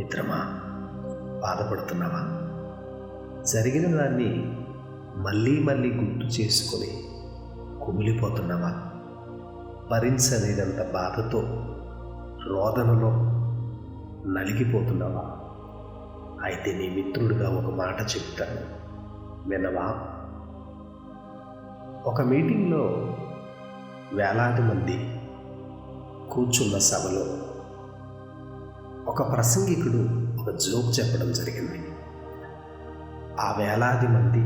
మిత్రమా, బాధపడుతున్నావా? జరిగిన దాన్ని మళ్ళీ మళ్ళీ గుర్తు చేసుకొని కుమిలిపోతున్నావా? భరించలేనంత బాధతో రోదనలో నలిగిపోతున్నావా? అయితే నీ మిత్రుడిగా ఒక మాట చెప్తాను, వినవా? ఒక మీటింగ్లో వేలాది మంది కూర్చున్న సభలో ఒక ప్రసంగికుడు ఒక జోక్ చెప్పడం జరిగింది. ఆ వేలాది మంది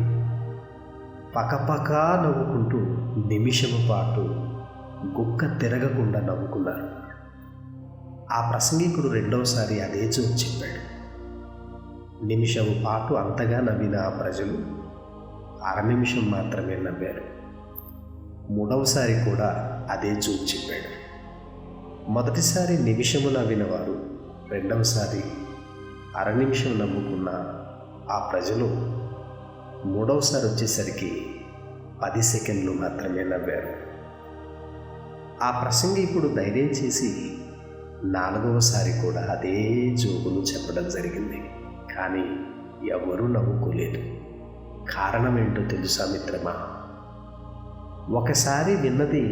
పకపకా నవ్వుకుంటూ నిమిషము పాటు గుక్క తిరగకుండా నవ్వుకున్నారు. ఆ ప్రసంగికుడు రెండవసారి అదే జోక్ చెప్పాడు. నిమిషము పాటు అంతగా నవ్విన ఆ ప్రజలు అర నిమిషం మాత్రమే నవ్వారు. మూడవసారి కూడా అదే జోక్ చెప్పాడు. మొదటిసారి నిమిషము నవ్విన వారు రెండవసారి అర నిమిషం నవ్వుకున్న ఆ ప్రజలు మూడవసారి వచ్చేసరికి 10 సెకండ్లు మాత్రమే నవ్వారు. ఆ ప్రసంగికుడు ధైర్యం చేసి 4వసారి కూడా అదే జోకును చెప్పడం జరిగింది. కానీ ఎవరూ నవ్వుకోలేదు. కారణం ఏంటో తెలుసా మిత్రమా? ఒకసారి విన్నది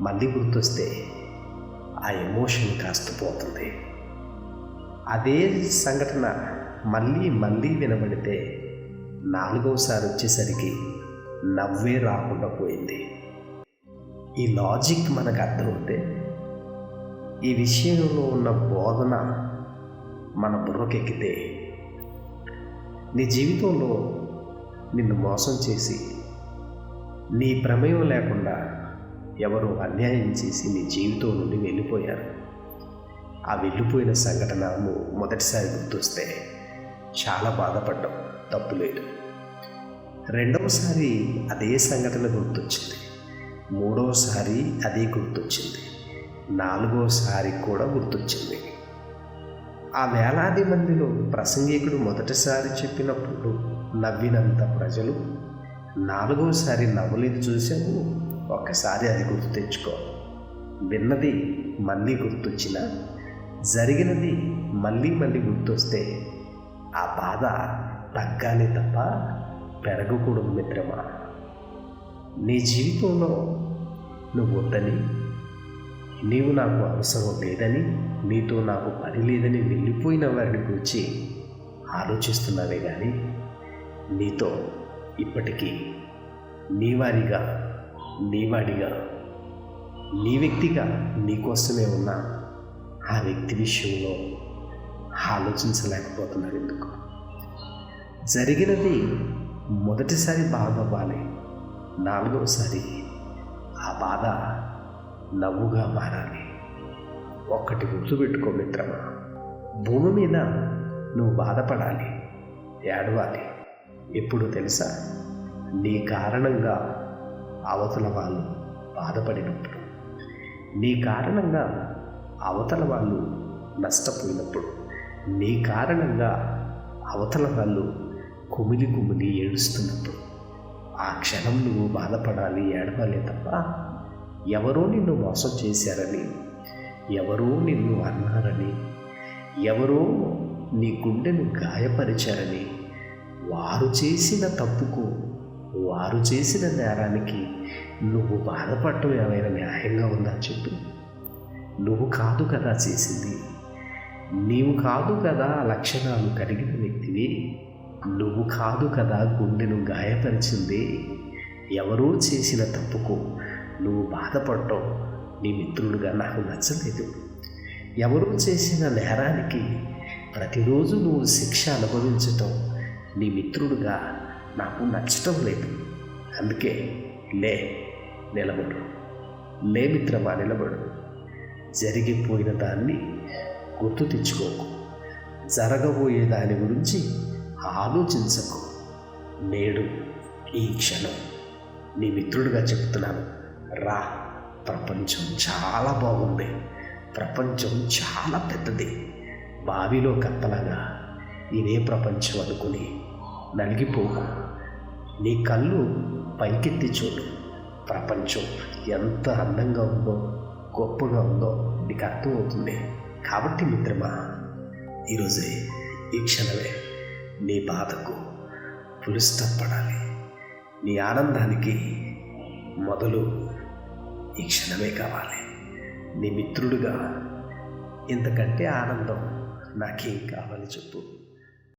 మళ్ళీ గుర్తొస్తే ఆ ఎమోషన్ కాస్త పోతుంది. అదే సంఘటన మళ్ళీ మళ్ళీ వినబడితే 4వసారి వచ్చేసరికి నవ్వే రాకుండా పోయింది. ఈ లాజిక్ మనకు అర్థమవుతే ఈ విషయంలో ఉన్న బోధన మన బుర్రకెక్కితే నీ జీవితంలో నిన్ను మోసం చేసి నీ ప్రమేయం లేకుండా ఎవరో అన్యాయం చేసి నీ జీవితం నుండి వెళ్ళిపోయారు. ఆ వెళ్ళిపోయిన సంఘటన మొదటిసారి గుర్తొస్తే చాలా బాధపడ్డాం, తప్పులేదు. రెండవసారి అదే సంఘటన గుర్తొచ్చింది. మూడవసారి అదే గుర్తొచ్చింది. 4వసారి కూడా గుర్తొచ్చింది. ఆ వేలాది మందిలో ప్రసంగికుడు మొదటిసారి చెప్పినప్పుడు నవ్వినంత ప్రజలు 4వసారి నవ్వలేదు. చూసావు? ఒక్కసారి అది గుర్తు తెచ్చుకో. విన్నది మళ్ళీ గుర్తొచ్చినా జరిగినది మళ్ళీ మళ్ళీ గుర్తొస్తే ఆ బాధ తగ్గాలి తప్ప పెరగకూడదు మిత్రమా. నీ జీవితంలో నువ్వు వద్దని, నీవు నాకు అవసరం లేదని, నీతో నాకు పని లేదని వెళ్ళిపోయిన వారిని గురించి ఆలోచిస్తున్నావే కానీ నీతో ఇప్పటికీ నీవాడిగా, నీ వ్యక్తిగా, నీకోసమే ఉన్న ఆ వ్యక్తి విషయంలో ఆలోచించలేకపోతున్నాను. ఎందుకు? జరిగినది మొదటిసారి బాధ అవ్వాలి, 4వసారి ఆ బాధ నవ్వుగా మారాలి. ఒక్కటి గుర్తుపెట్టుకో మిత్రమా, భూమి మీద నువ్వు బాధపడాలి, ఏడవాలి. ఎప్పుడు తెలుసా? నీ కారణంగా అవతల వాళ్ళు బాధపడినప్పుడు, నీ కారణంగా అవతల వాళ్ళు నష్టపోయినప్పుడు, నీ కారణంగా అవతల వాళ్ళు కుమిలి కుమిలి ఏడుస్తున్నప్పుడు ఆ క్షణం నువ్వు బాధపడాలి, ఏడవాలి తప్ప ఎవరో నిన్ను మోసం చేశారని, ఎవరో నిన్ను అన్నారని, ఎవరో నీ గుండెను గాయపరిచారని, వారు చేసిన తప్పుకు, వారు చేసిన నేరానికి నువ్వు బాధపడటం ఏమైనా న్యాయంగా ఉందా చెప్పు? నువ్వు కాదు కదా చేసింది, నీవు కాదు కదా లక్షణాలు కలిగిన వ్యక్తివి, నువ్వు కాదు కదా గుండెను గాయపరిచింది. ఎవరో చేసిన తప్పుకు నువ్వు బాధపడటం నీ మిత్రుడుగా నాకు నచ్చలేదు. ఎవరో చేసిన నేరానికి ప్రతిరోజు నువ్వు శిక్ష అనుభవించటం నీ మిత్రుడుగా నాకు నచ్చటం లేదు. అందుకే నిలబడు, మిత్రమా, నిలబడు. జరిగిపోయిన దాన్ని గుర్తు తెచ్చుకోకు, జరగబోయే దాని గురించి ఆలోచించకు. నేడు ఈ క్షణం నీ మిత్రుడిగా చెప్తున్నాను, రా. ప్రపంచం చాలా బాగుంది, ప్రపంచం చాలా పెద్దది. బావిలో కప్పలాగా ఇదే ప్రపంచం అనుకుని నలిగిపోకు. నీ కళ్ళు పైకెత్తి చూడు. ప్రపంచం ఎంత అందంగా ఉందో, గొప్పగా ఉందో నీకు అర్థమవుతుంది. కాబట్టి మిత్రమా, ఈరోజే, ఈ క్షణమే నీ బాధకు ఫుల్ స్టాప్ పడాలి. నీ ఆనందానికి మొదలు ఈ క్షణమే కావాలి. నీ మిత్రుడిగా ఇంతకంటే ఆనందం నాకేం కావాలి చెప్పు.